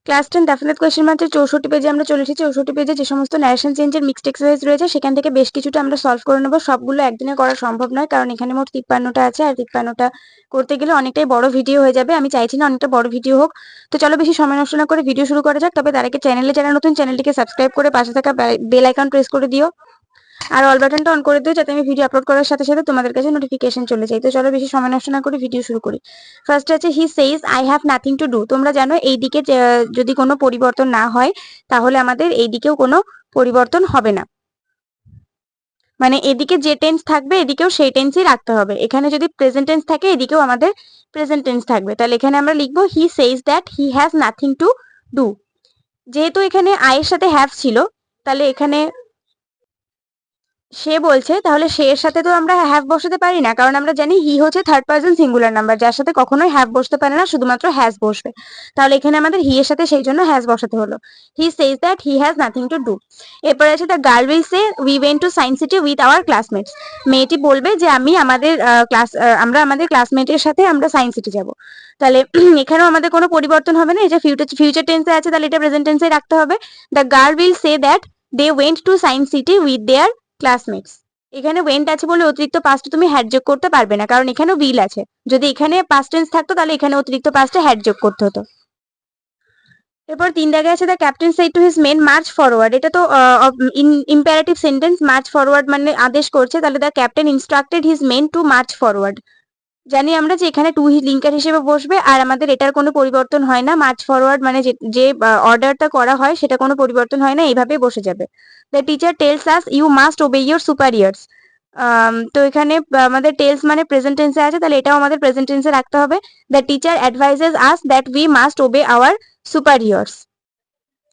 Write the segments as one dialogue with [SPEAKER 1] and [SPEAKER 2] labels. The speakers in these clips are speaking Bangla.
[SPEAKER 1] ক্লাস 10 ডেফিনেট কোয়েশ্চেন ম্যাথের 64 পেজে আমরা চলে এসেছি। 64 পেজে যে সমস্ত ন্যারেশন চেঞ্জের মিক্সড এক্সারসাইজ রয়েছে সেখান থেকে বেশ কিছুটা আমরা সলভ করে নেব। সবগুলো একদিনে করা সম্ভব নয়, কারণ এখানে মোট 53টা আছে, আর 53টা করতে গেলে অনেকটাই বড় ভিডিও হয়ে যাবে। আমি চাইছি না অনেকটা বড় ভিডিও হোক। তো চলো বেশি সময় নষ্ট না করে ভিডিও শুরু করা যাক। তবে তার আগে চ্যানেলে যারা নতুন, চ্যানেলটিকে সাবস্ক্রাইব করে পাশে থাকা বেল আইকন প্রেস করে দিও, আর অল বাটনটা অন করে দিও, যাতে আমি ভিডিও আপলোড করার সাথে সাথে তোমাদের কাছে নোটিফিকেশন চলে যায়। তো চলো বেশি সময় নষ্ট না করে ভিডিও শুরু করি। ফার্স্ট আছে he says I have nothing to do. তোমরা জানো এই দিকে যদি কোনো পরিবর্তন না হয় তাহলে আমাদের এই দিকেও কোনো পরিবর্তন হবে না, মানে এদিকে যে টেন্স থাকবে এদিকেও সেই টেন্সই রাখতে হবে। এখানে যদি প্রেজেন্ট টেন্স থাকে এদিকেও আমাদের প্রেজেন্ট টেন্স থাকবে। তাহলে এখানে আমরা লিখবো he says that he has nothing to do. যেহেতু এখানে আই এর সাথে হ্যাভ ছিল, তাহলে এখানে সে বলছে, তাহলে সে এর সাথে তো আমরা হ্যাভ বসাতে পারি না, কারণ আমরা জানি হি হচ্ছে থার্ড পারসন সিঙ্গুলার নাম্বার, যার সাথে কখনোই হ্যাভ বসতে পারে না, শুধুমাত্র হ্যাজ বসবে। তাহলে এখানে আমাদের হি এর সাথে সেই জন্য হ্যাজ বসাতে হলো। He says that he has nothing to do. এরপরে আছে the girl will say we went to science city with our classmates. মেয়েটি বলবে যে আমরা আমাদের ক্লাসমেটের সাথে আমরা সায়েন্স সিটি যাব। তাহলে এখানেও আমাদের কোনো পরিবর্তন হবে না, এটা ফিউচার টেন্সে আছে, তাহলে এটা প্রেজেন্ট টেন্সে রাখতে হবে। The girl will say that they went to science city with their classmates. এখানে ওয়েন্ট আছে বলে অতিরিক্ত পাস্ট তুমি হ্যাড যোগ করতে পারবে না, কারণ এখানে উইল আছে। যদি এখানে পাস্ট টেন্স থাকতো তাহলে এখানে অতিরিক্ত পাস্টে হ্যাড যোগ করতে হতো। এরপর 3 দাগে আছে the captain said to his men march forward. এটা তো ইম্পারেটিভ সেন্টেন্স, মার্চ ফরওয়ার্ড মানে আদেশ করছে, তাহলে the captain instructed his men to march forward. জানি আমরা যে এখানে টু লিঙ্কার হিসেবে বসবে, আর আমাদের এটার কোনো পরিবর্তন হয় না। মার্চ ফরওয়ার্ড মানে যে অর্ডারটা করা হয় সেটা কোনো পরিবর্তন হয় না, এইভাবে বসে যাবে। The teacher tells us you must obey your superiors. তো এখানে আমাদের টেলস মানে প্রেজেন্ট টেন্সে আছে, তাহলে এটাও আমাদের প্রেজেন্ট টেন্সে রাখতে হবে। The teacher advises us that we must obey our superiors.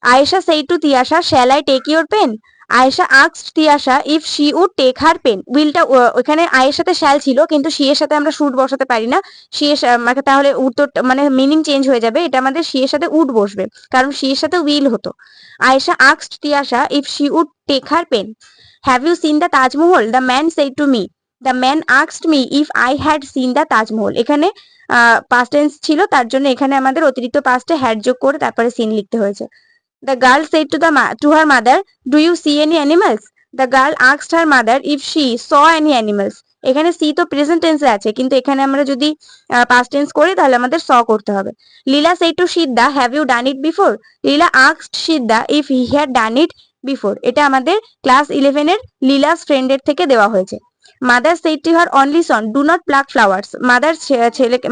[SPEAKER 1] Ayesha said to Tiyasha, shall I take your pen? Ayesha asked Tiyasha if she would take her pen. উইলটা ওখানে আয়ের সাথে শ্যাল ছিল, কিন্তু she এর সাথে আমরা শুড বসাতে পারি না। she এর মানে তাহলে উত্তর মানে মিনিং চেঞ্জ হয়ে যাবে। এটা আমাদের she এর সাথে উড বসবে, কারণ she এর সাথে উইল হতো। Ayesha asked Tiyasha if she would take her pen. Have you seen the Taj Mahal? The man said to me. The man asked me if I had seen the Taj Mahal. এখানে পাস্ট টেন্স ছিল, তার জন্য এখানে আমাদের অতিরিক্ত পাস্টে হ্যাড যোগ করে তারপরে সিন লিখতে হয়েছে। The girl said to her mother, "Do you see any animals?" The girl asked her mother if she saw any animals. এখানে সি তো প্রেজেন্ট টেন্সে আছে, কিন্তু এখানে আমরা যদি পাস্ট টেন্স করি তাহলে আমাদের স করতে হবে। লীলা said to Siddha, "Have you done it before?" Leela asked Siddha if he had done it before. এটা আমাদের ক্লাস 11 এর লীলাস ফ্রেন্ডের থেকে দেওয়া হয়েছে। Mother said to her only son, "Do not pluck flowers." Mother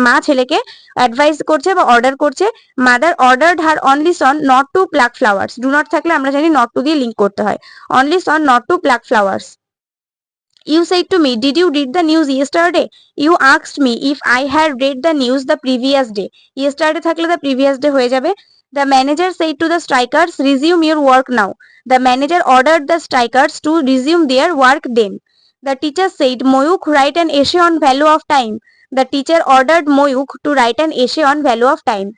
[SPEAKER 1] মা ছেলেকে অ্যাডভাইস করছে বা অর্ডার করছে। Mother ordered her only son not to pluck flowers. Do not থাকলে আমরা জানি নট টু দিয়ে লিঙ্ক করতে হয়। Only son not to pluck flowers. You said to me, "Did you read the news yesterday?" You asked me if I had read the news the previous day. Yesterday থাকলে the previous day হয়ে যাবে। The manager said to the strikers, "Resume your work now." The manager ordered the strikers to resume their work then. The teacher said, "Moyuk, write an essay on value of time." The teacher ordered Moyuk to write an essay on value of time.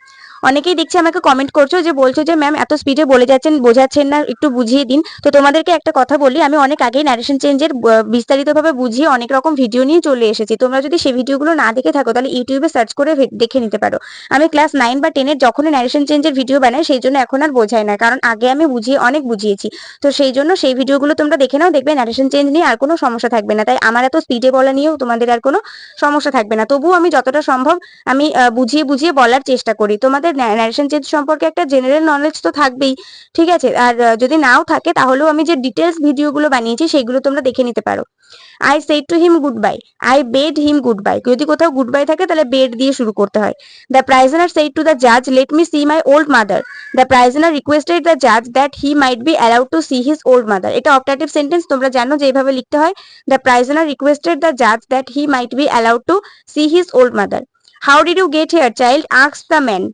[SPEAKER 1] অনেকেই দেখছি আমাকে কমেন্ট করছো, যে বলছো যে ম্যাম এত স্পিডে বলে যাচ্ছেন, বোঝাচ্ছেন না, একটু বুঝিয়ে দিন। তো তোমাদেরকে একটা কথা বলি, আমি অনেক আগেই ন্যারেশন চেঞ্জের বিস্তারিতভাবে বুঝিয়ে অনেক রকম ভিডিও নিয়ে চলে এসেছি। তোমরা যদি সেই ভিডিওগুলো না দেখে থাকো তাহলে ইউটিউবে সার্চ করে দেখে নিতে পারো। আমি ক্লাস 9 বা 10 এর যখনই ন্যারেশন চেঞ্জের ভিডিও বানাই সেই জন্য এখন আর বোঝাই না, কারণ আগে আমি অনেক বুঝিয়েছি। তো সেই জন্য সেই ভিডিওগুলো তোমরা দেখে নাও, দেখবে ন্যারেশন চেঞ্জ নিয়ে আর কোনো সমস্যা থাকবে না। তাই আমার এত স্পিডে বলা নিয়েও তোমাদের আর কোনো সমস্যা থাকবে না। তবুও আমি যতটা সম্ভব আমি বুঝিয়ে বুঝিয়ে বলার চেষ্টা করি। তোমাদের ন্যারেশন চেঞ্জ সম্পর্কে একটা জেনারেল নলেজ তো থাকবেই, ঠিক আছে? আর যদি নাও থাকে তাহলেও আমি যে ডিটেলস ভিডিওগুলো বানিয়েছি সেগুলো তোমরা দেখে নিতে পারো। I said to him goodbye. I bade him goodbye. যদি কোথাও গুডবাই থাকে তাহলে বেড দিয়ে শুরু করতে হয়। The prisoner said to the judge, "Let me see my old mother." The prisoner requested the judge that he might be allowed to see his old mother. এটা অপটাটিভ সেন্টেন্স, তোমরা জানো যে এইভাবে লিখতে হয়। The prisoner requested the judge that he might be allowed to see his old mother. How did you get here, child? Asked the man.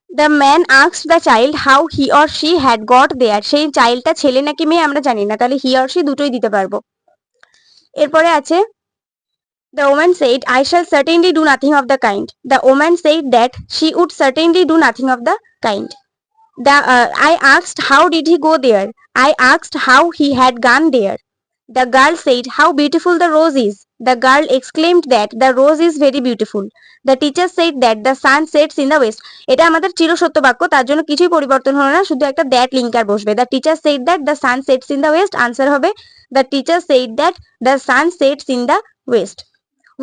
[SPEAKER 1] The man asked the child how he or she had got there. সেই চাইল্ডটা ছেলে নাকি মেয়ে আমরা জানি না, তাহলে he or she দুটোই দিতে পারবো। এরপরে আছে the woman said, "I shall certainly do nothing of the kind." The woman said that she would certainly do nothing of the kind. I asked how did he go there. I asked how he had gone there. The girl said, "How beautiful the rose is." The girl exclaimed that the rose is very beautiful. The teacher said that the sun sets in the west. এটা আমাদের চিরসত্য বাক্য, তার জন্য কিছুই পরিবর্তন হলো না, শুধু একটা দ্যাট লিঙ্কার বসবে। The teacher said that the sun sets in the west, answer হবে the teacher said that the sun sets in the west.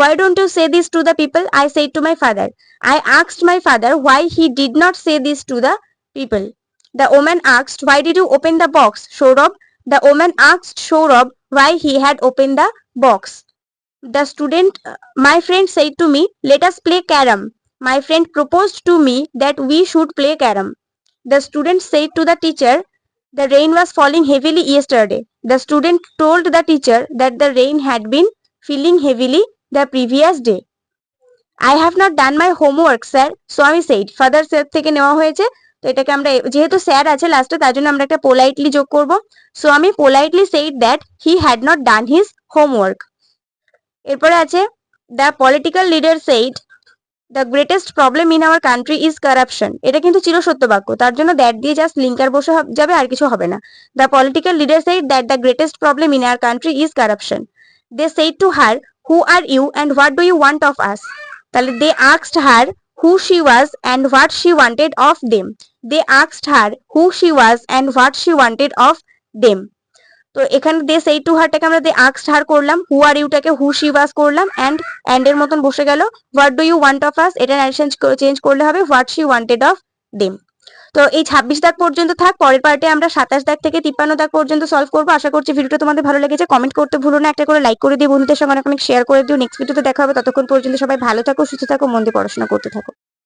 [SPEAKER 1] Why don't you say this to the people? I said to my father. I asked my father why he did not say this to the people. The woman asked, "Why did you open the box, Saurabh?" The woman asked Saurabh why he had opened the box. The student, my friend said to me, "Let us play carom." My friend proposed to me that we should play carom. The student said to the teacher, "The rain was falling heavily yesterday." The student told the teacher that the rain had been falling heavily the previous day. I have not done my homework, sir. Swami said. Father said থেকে নেওয়া হয়েছে, তো এটাকে আমরা যেহেতু স্যার আছে লাস্টে তার জন্য আমরা একটা পোলাইটলি যোগ করব। Swami politely said that he had not done his homework. এরপরে আছে the political leader said the greatest problem in our country is corruption. এটা কিন্তু চিরসত্য বাক্য, তার জন্য that দিয়ে জাস্ট লিঙ্কার বসে যাবে, আর কিছু হবে না। The political leader said that the greatest problem in our country is corruption. They said to her, "Who are you and what do you want of us?" তাহলে they asked her who she was and what she wanted of them. They asked her who she was and what she wanted of them. তো এখানে দে সেই টু হারটাকে আমরা দে আস্কড হার করলাম, হু আর ইউটাকে হু শি ওয়াজ করলাম, এন্ড এর মতন বসে গেল what do you want of us, এটা নারেশন চেঞ্জ করলে হবে what she wanted of them. তো এই 26 দাগ পর্যন্ত থাক, পরের পার্টে আমরা 27 দাগ থেকে 53 দাগ পর্যন্ত সলভ করবো। আশা করছি ভিডিওটা তোমাদের ভালো লেগেছে। কমেন্ট করতে ভুলো না, একটা করে লাইক করে দিও, বন্ধুদের সঙ্গে অনেক অনেক শেয়ার করে দিও। নেক্সট ভিডিওতে দেখা হবে, ততক্ষণ পর্যন্ত সবাই ভালো থাকো, সুস্থ থাকো, মন দিয়ে পড়াশোনা করতে থাকো।